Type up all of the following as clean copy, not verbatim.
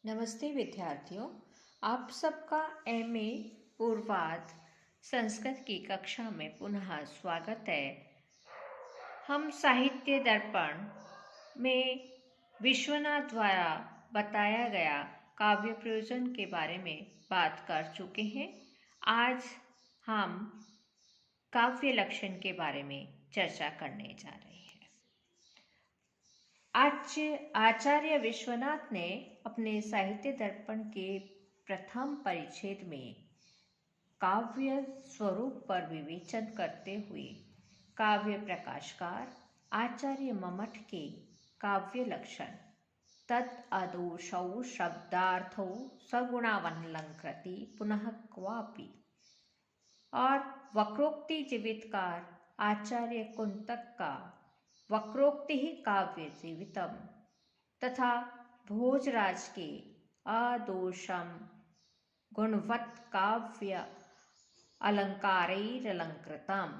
नमस्ते विद्यार्थियों, आप सबका एमए पूर्वाध संस्कृत की कक्षा में पुनः स्वागत है। हम साहित्य दर्पण में विश्वनाथ द्वारा बताया गया काव्य प्रयोजन के बारे में बात कर चुके हैं। आज हम काव्य लक्षण के बारे में चर्चा करने जा रहे हैं। आचार्य विश्वनाथ ने अपने साहित्य दर्पण के प्रथम परिच्छेद में काव्य स्वरूप पर विवेचन करते हुए काव्य प्रकाशकार आचार्य मम्मट के काव्य लक्षण तददोषौ शब्दार्थौ सगुणावलंकृति पुनः क्वापि और वक्रोक्ति जीवितकार आचार्य कुंतक का वक्रोक्ति ही काव्य जीवितम तथा भोजराज के अदोषम गुणवत् काव्य अलंकारैरलंकृतम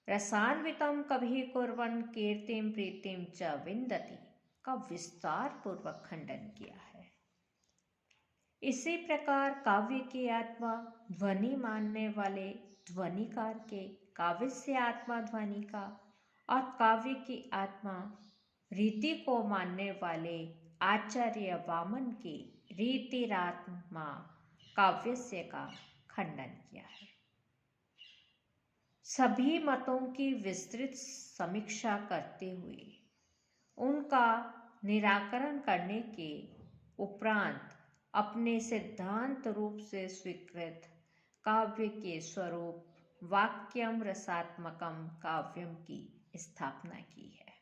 रसान्वितम कभी कुर्वन् कीर्तिम प्रीतिम च विन्दति का विस्तार पूर्वक खंडन किया है। इसी प्रकार काव्य की आत्मा ध्वनि मानने वाले ध्वनिकार के काव्य से आत्मा ध्वनि का और काव्य की आत्मा रीति को मानने वाले आचार्य वामन के रीतिरात्मा काव्यस्य का खंडन किया है। सभी मतों की विस्तृत समीक्षा करते हुए उनका निराकरण करने के उपरांत अपने सिद्धांत रूप से स्वीकृत काव्य के स्वरूप वाक्यम रसात्मकम काव्यम की स्थापना की है।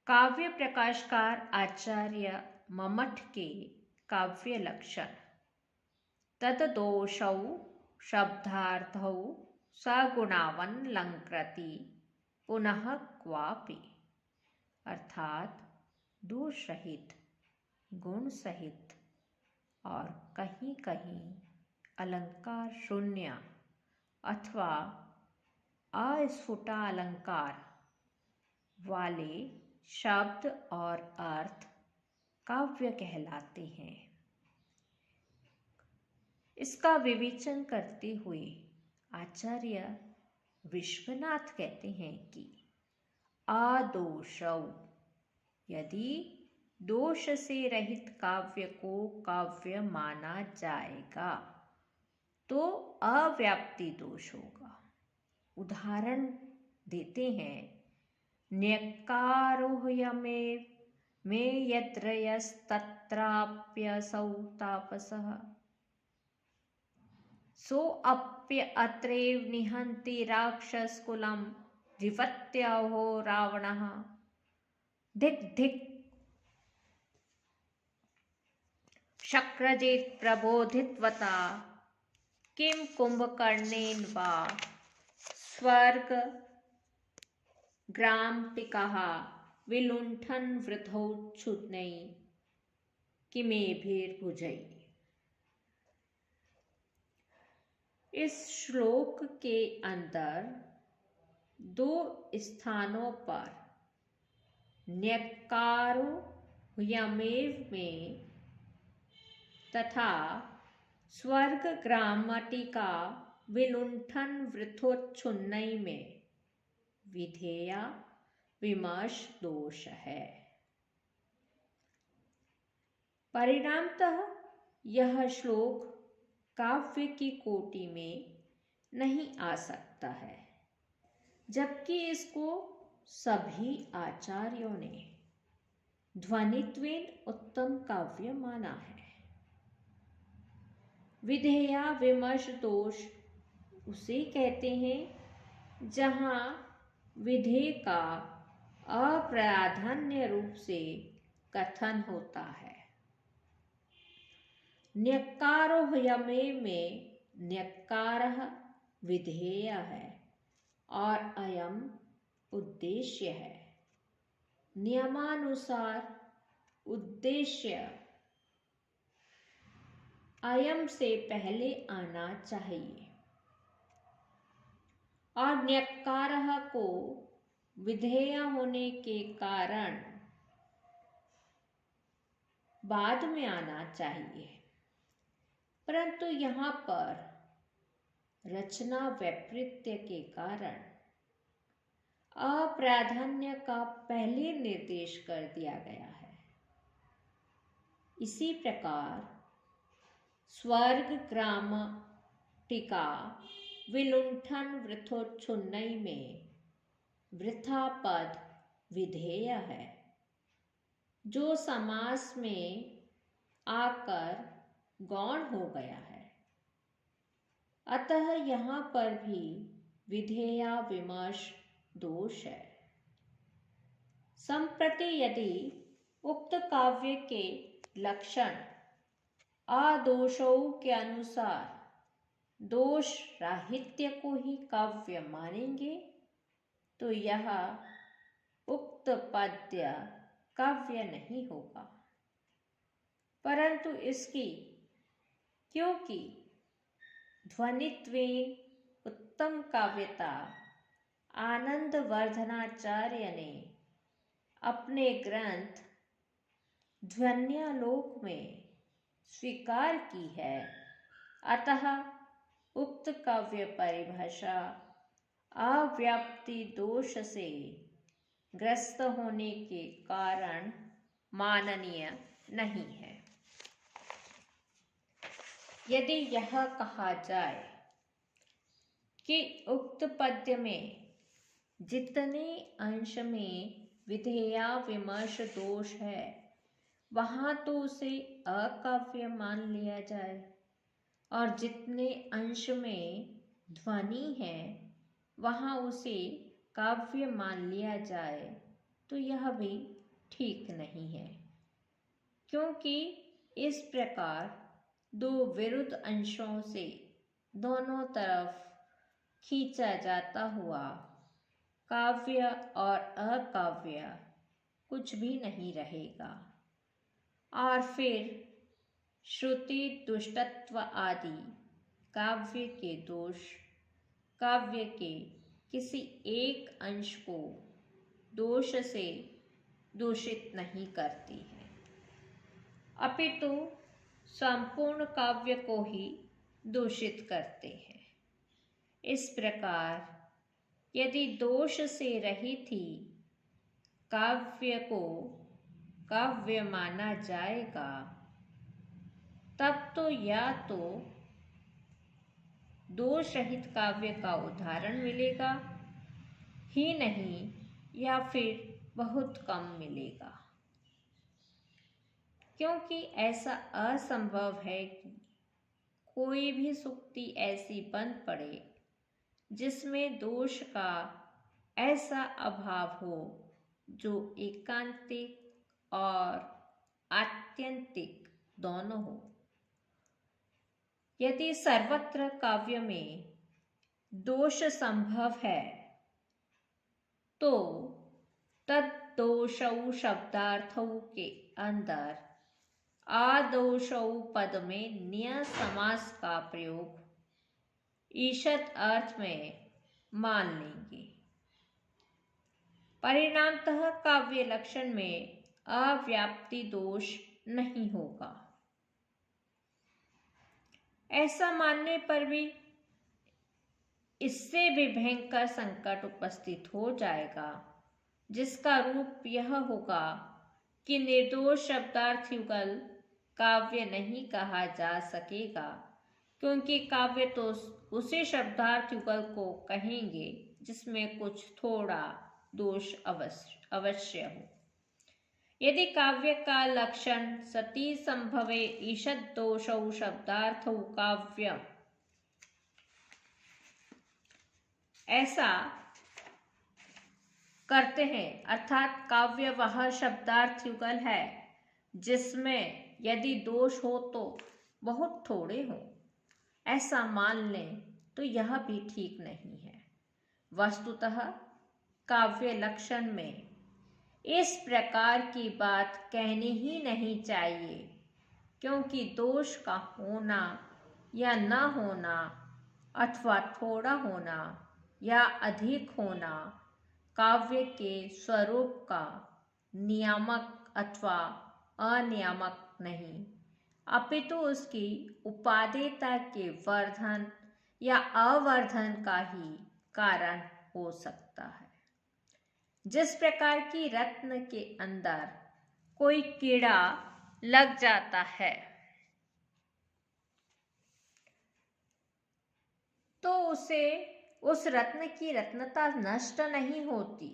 काव्य प्रकाशकार आचार्य मम्मट के काव्य लक्षण तददोषौ शब्दार्थौ सगुणावलंकृति पुनः क्वापि अर्थात दोष रहित, गुण सहित और कहीं कहीं अलंकार शून्य अथवा अस्फुटा अलंकार वाले शब्द और अर्थ काव्य कहलाते हैं। इसका विवेचन करते हुए आचार्य विश्वनाथ कहते हैं कि अदोषौ यदि दोष से रहित काव्य को काव्य माना जाएगा तो अव्याप्ति दोष होगा। उदाहरण देते हैं, न्यक्कारोह्यमेव मे यद्रयस्तत्राप्यसौ तापसः सोऽप्य अत्रैव निहन्ति राक्षसकुलं जीवत्यहो रावणः धिक् धिक् शक्रजित् प्रबोधितवता किं कुंभकर्णेन वा स्वर्ग ग्रामटिकाः विलुण्ठन् वृथौ क्षुद्नै किमेभिर्भुजै। इस श्लोक के अंदर दो स्थानों पर न्यक्कारो यमेव में तथा स्वर्ग ग्रामटिका विलुण्ठन वृथोच्छुन्नै में विधेया विमर्श दोष है। परिणामतः यह श्लोक काव्य की कोटि में नहीं आ सकता है, जबकि इसको सभी आचार्यों ने ध्वनित्वेन उत्तम काव्य माना है। विधेया विमर्श दोष उसे कहते हैं जहाँ विधेय का अप्राधान्य रूप से कथन होता है। न्यक्कारोह्यमे में न्यक्कारः विधेय है और अयम उद्देश्य है। नियमानुसार उद्देश्य अयम से पहले आना चाहिए और न्यक्कारः को विधेय होने के कारण बाद में आना चाहिए, परंतु यहाँ पर रचना वैपरीत्य के कारण अप्राधान्य का पहले निर्देश कर दिया गया है। इसी प्रकार स्वर्ग ग्रामटिका विलुंठन वृथोच्छुन्नई में वृथा पद विधेय है, जो समास में आकर गौण हो गया है। अतः यहाँ पर भी विधेया विमर्श दोष है। संप्रति यदि उक्त काव्य के लक्षण आदोषों के अनुसार दोष राहित्य को ही काव्य मानेंगे तो यह उक्त पद्य काव्य नहीं होगा, परंतु इसकी क्योंकि ध्वनित्वेन उत्तम काव्यता आनंद वर्धनाचार्य ने अपने ग्रंथ ध्वन्यालोक में स्वीकार की है, अतः उक्त काव्य परिभाषा अव्याप्ति दोष से ग्रस्त होने के कारण माननीय नहीं है। यदि यह कहा जाए कि उक्त पद्य में जितने अंश में विधेया विमर्श दोष है वहाँ तो उसे अकाव्य मान लिया जाए, और जितने अंश में ध्वनि है वहाँ उसे काव्य मान लिया जाए, तो यह भी ठीक नहीं है, क्योंकि इस प्रकार दो विरुद्ध अंशों से दोनों तरफ खींचा जाता हुआ काव्य और अकाव्य कुछ भी नहीं रहेगा, और फिर श्रुति दुष्टत्व आदि काव्य के दोष काव्य के किसी एक अंश को दोष से दूषित नहीं करती है, अपितु संपूर्ण काव्य को ही दूषित करते हैं। इस प्रकार यदि दोष से रहित ही काव्य को काव्य माना जाएगा, तब तो या तो दोष रहित काव्य का उदाहरण मिलेगा ही नहीं, या फिर बहुत कम मिलेगा, क्योंकि ऐसा असंभव है कि कोई भी सूक्ति ऐसी बन पड़े जिसमें दोष का ऐसा अभाव हो जो एकांतिक और आत्यंतिक दोनों हो। यदि सर्वत्र काव्य में दोष संभव है तो तद्दोषौ शब्दार्थों के अंदर आदोषौ पद में निय समास का प्रयोग ईषद अर्थ में मान लेंगे। परिणामतः काव्य लक्षण में अव्याप्ति दोष नहीं होगा। ऐसा मानने पर भी इससे भी भयंकर संकट उपस्थित हो जाएगा, जिसका रूप यह होगा कि निर्दोष शब्दार्थ युगल काव्य नहीं कहा जा सकेगा, क्योंकि काव्य तो उसी शब्दार्थ युगल को कहेंगे जिसमें कुछ थोड़ा दोष अवश्य हो। यदि काव्य का लक्षण सती संभवे ईषद दोषौ शब्दार्थौ काव्य, ऐसा करते हैं, अर्थात काव्य वह शब्दार्थ युगल है जिसमें यदि दोष हो तो बहुत थोड़े हो, ऐसा मान लें तो यह भी ठीक नहीं है। वस्तुतः काव्य लक्षण में इस प्रकार की बात कहनी ही नहीं चाहिए, क्योंकि दोष का होना या न होना अथवा थोड़ा होना या अधिक होना काव्य के स्वरूप का नियामक अथवा अनियामक नहीं, अपितु उसकी उपादेयता के वर्धन या अवर्धन का ही कारण हो सकता है। जिस प्रकार की रत्न के अंदर कोई कीड़ा लग जाता है तो उसे उस रत्न की रत्नता नष्ट नहीं होती,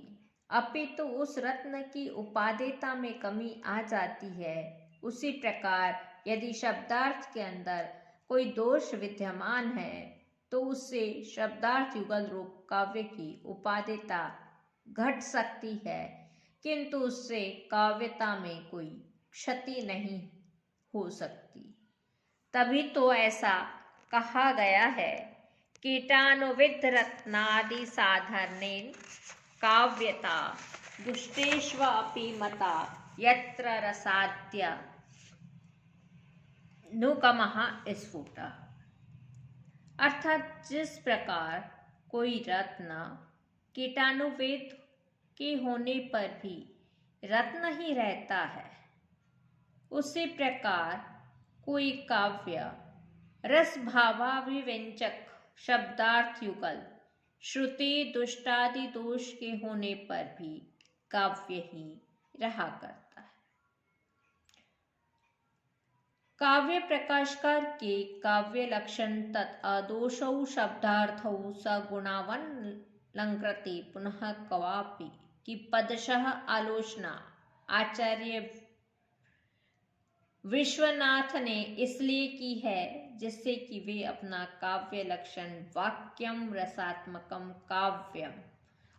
अपितु उस रत्न की उपादेयता में कमी आ जाती है। उसी प्रकार यदि शब्दार्थ के अंदर कोई दोष विद्यमान है तो उससे शब्दार्थ युगल रूप काव्य की उपादेयता घट सकती है, किंतु उससे काव्यता में कोई क्षति नहीं हो सकती। तभी तो ऐसा कहा गया है, कीटाणुविद्ध रत्नादि साधनेन काव्यता दुष्टेष्व अपि मता यत्र रसाद्य नुगमः स्फुटः। अर्थात जिस प्रकार कोई रत्न कीटाणुविद्ध के होने पर भी रत्न ही रहता है, उसी प्रकार कोई काव्य रस भावाभिव्यंजक शब्दार्थ युगल श्रुति दुष्टादि दोष के होने पर भी काव्य ही रहा करता है। काव्य प्रकाशकार के काव्य लक्षण तत् अदोषौ शब्दार्थौ सगुणावन लंकृति पुनः क्वापि की पदशः आलोचना आचार्य विश्वनाथ ने इसलिए की है जिससे कि वे अपना काव्य लक्षण वाक्यम रसात्मकम काव्यम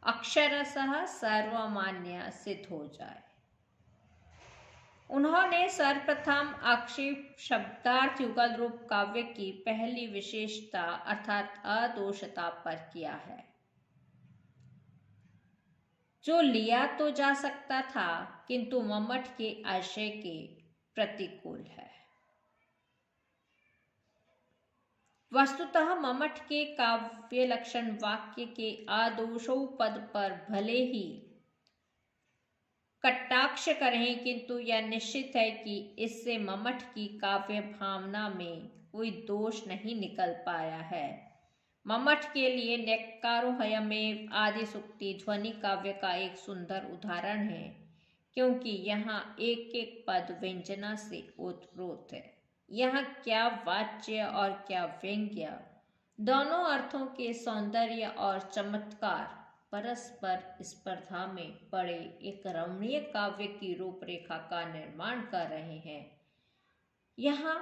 अक्षरशः सर्वमान्य सिद्ध हो जाए। उन्होंने सर्वप्रथम आक्षेप शब्दार्थ युगल रूप काव्य की पहली विशेषता अर्थात अदोषता पर किया है, जो लिया तो जा सकता था किंतु मम्मट के आशय के प्रतिकूल है। वस्तुतः मम्मट के काव्य लक्षण वाक्य के आदोषौ पद पर भले ही कटाक्ष करें, किंतु यह निश्चित है कि इससे मम्मट की काव्य भावना में कोई दोष नहीं निकल पाया है। मम्मट के लिए न्यक्कारोहयमेव आदि सूक्ति ध्वनि काव्य का एक सुंदर उदाहरण है, क्योंकि यहाँ एक एक पद व्यंजना से ओतप्रोत है। यहाँ क्या वाच्य और क्या व्यंग्य, दोनों अर्थों के सौंदर्य और चमत्कार परस्पर स्पर्धा में पड़े एक रमणीय काव्य की रूपरेखा का निर्माण कर रहे हैं। यहाँ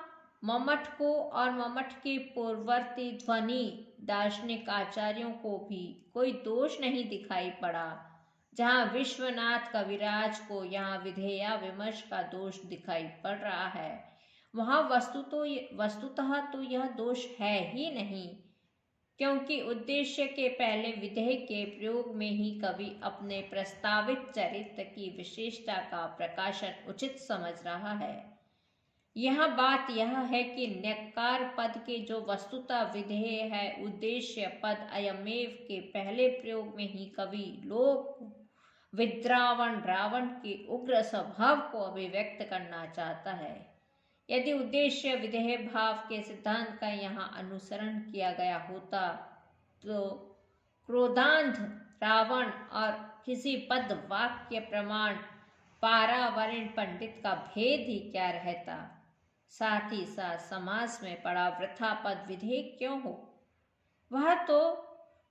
मम्मट को और मम्मट के पूर्ववर्ती ध्वनि दार्शनिक आचार्यों को भी कोई दोष नहीं दिखाई पड़ा। जहाँ विश्वनाथ कविराज को यहाँ विधेया विमर्श का दोष दिखाई पड़ रहा है, वहाँ वस्तुतः तो यह दोष है ही नहीं, क्योंकि उद्देश्य के पहले विधेय के प्रयोग में ही कवि अपने प्रस्तावित चरित्र की विशेषता का प्रकाशन उचित समझ रहा है। यह बात यह है कि न्यक्कार पद के जो वस्तुतः विधेय है, उद्देश्य पद अयमेव के पहले प्रयोग में ही कवि लोक विद्रावण रावण के उग्र स्वभाव को अभिव्यक्त करना चाहता है। यदि उद्देश्य विधेय भाव के सिद्धांत का यहाँ अनुसरण किया गया होता तो क्रोधांध रावण और किसी पद वाक्य प्रमाण पारावरण पंडित का भेद ही क्या रहता। साथ ही साथ समास में पड़ा वृथा पद विधेय क्यों हो, वह तो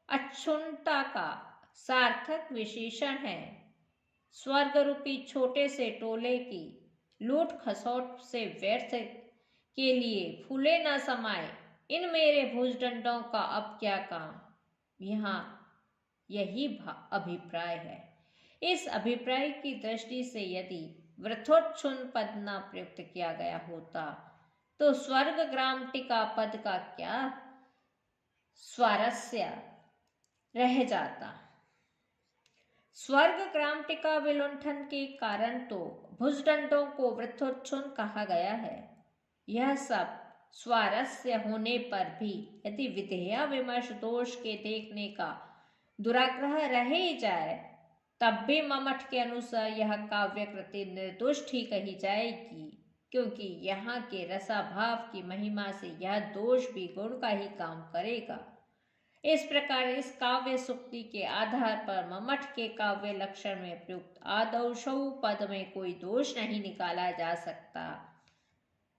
अक्षुण्णता का सार्थक विशेषण है। स्वर्ग रूपी छोटे से टोले की लूट खसोट से व्यर्थ के लिए फूले न समाये, इन मेरे भुजदंडों का अब क्या काम। यहाँ यही अभिप्राय है। इस अभिप्राय की दृष्टि से यदि वृथोच्छुन्न पद न प्रयुक्त किया गया होता तो स्वर्ग ग्रामटिका पद का क्या स्वारस्य रह जाता। स्वर्ग ग्रामटिका विलुंठन के कारण तो भुजदंडों को वृथोच्छुन्न कहा गया है। यह सब स्वारस्य होने पर भी यदि विधेया विमर्श दोष के देखने का दुराग्रह रह ही जाए तब भी मम्मट के अनुसार यह काव्य कृति निर्दोष ही कही जाएगी, क्योंकि यहाँ के रसाभाव की महिमा से यह दोष भी गुण का ही काम करेगा। इस प्रकार इस काव्य सूक्ति के आधार पर मम्मट के काव्य लक्षण में प्रयुक्त आदौशौ पद में कोई दोष नहीं निकाला जा सकता।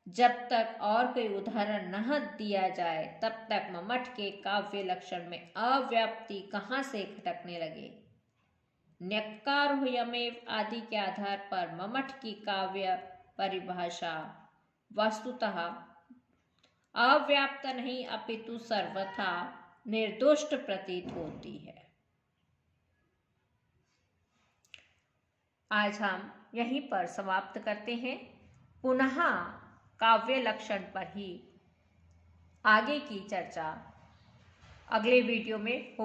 जब तक और कोई उदाहरण न दिया जाए तब तक मम्मट के काव्य लक्षण में अव्याप्ति कहाँ से खटकने लगे। न्यक्कार हुयमेव आदि के आधार पर मम्मट की काव्य परिभाषा वस्तुतः अव्याप्त नहीं अपितु सर्वथा निर्दोष प्रतीत होती है। आज हम यहीं पर समाप्त करते हैं। पुनः काव्य लक्षण पर ही आगे की चर्चा अगले वीडियो में